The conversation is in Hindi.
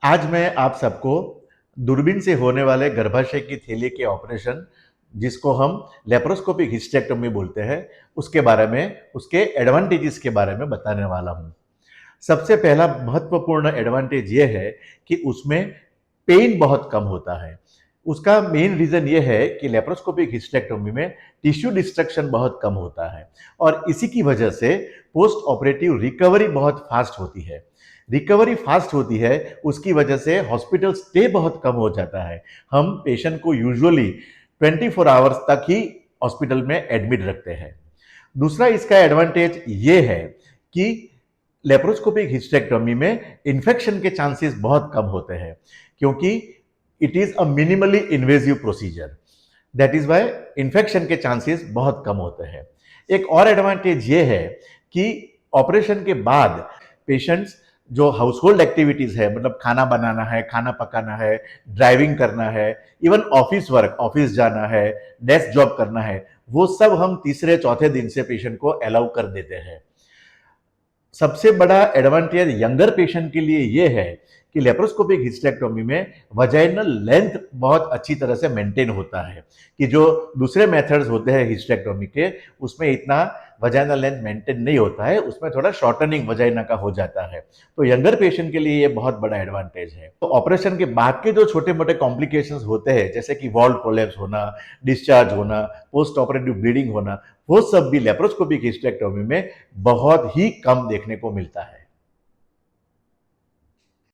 आज मैं आप सबको दूरबीन से होने वाले गर्भाशय की थैली के ऑपरेशन, जिसको हम लेप्रोस्कोपिक हिस्टेक्टोमी बोलते हैं, उसके बारे में, उसके एडवांटेजेस के बारे में बताने वाला हूँ। सबसे पहला महत्वपूर्ण एडवांटेज ये है कि उसमें पेन बहुत कम होता है। उसका मेन रीजन ये है कि लेप्रोस्कोपिक हिस्टेक्टोमी में टिश्यू डिस्ट्रक्शन बहुत कम होता है और इसी की वजह से पोस्ट ऑपरेटिव रिकवरी बहुत फास्ट होती है। रिकवरी फास्ट होती है, उसकी वजह से हॉस्पिटल स्टे बहुत कम हो जाता है। हम पेशेंट को यूजुअली 24 आवर्स तक ही हॉस्पिटल में एडमिट रखते हैं। दूसरा इसका एडवांटेज ये है कि लेप्रोस्कोपिक हिस्टेक्टोमी में इन्फेक्शन के चांसेस बहुत कम होते हैं, क्योंकि it is a minimally invasive procedure. That is why infection के चांसेस बहुत कम होते हैं। एक और एडवांटेज ये है कि ऑपरेशन के बाद पेशेंट्स जो हाउस होल्ड एक्टिविटीज है, मतलब खाना बनाना है, खाना पकाना है, ड्राइविंग करना है, इवन ऑफिस वर्क, ऑफिस जाना है, डेस्क जॉब करना है, वो सब हम तीसरे चौथे दिन से पेशेंट को अलाउ कर देते हैं। सबसे बड़ा एडवांटेज यंगर पेशेंट के लिए यह है कि लेप्रोस्कोपिक हिस्टेक्टोमी में वजाइनल लेंथ बहुत अच्छी तरह से मेंटेन होता है, कि जो दूसरे मेथड्स होते हैं हिस्टेक्टोमी के, उसमें इतना वजाइनल लेंथ मेंटेन नहीं होता है, उसमें थोड़ा शॉर्टनिंग वजाइना का हो जाता है। तो यंगर पेशेंट के लिए ये बहुत बड़ा एडवांटेज है। तो ऑपरेशन के बाद के जो छोटे मोटे कॉम्प्लिकेशंस होते हैं, जैसे कि वॉल कोलैप्स होना, डिस्चार्ज होना, पोस्ट ऑपरेटिव ब्लीडिंग होना, वो सब भी लेप्रोस्कोपिक हिस्टेक्टोमी में बहुत ही कम देखने को मिलता है।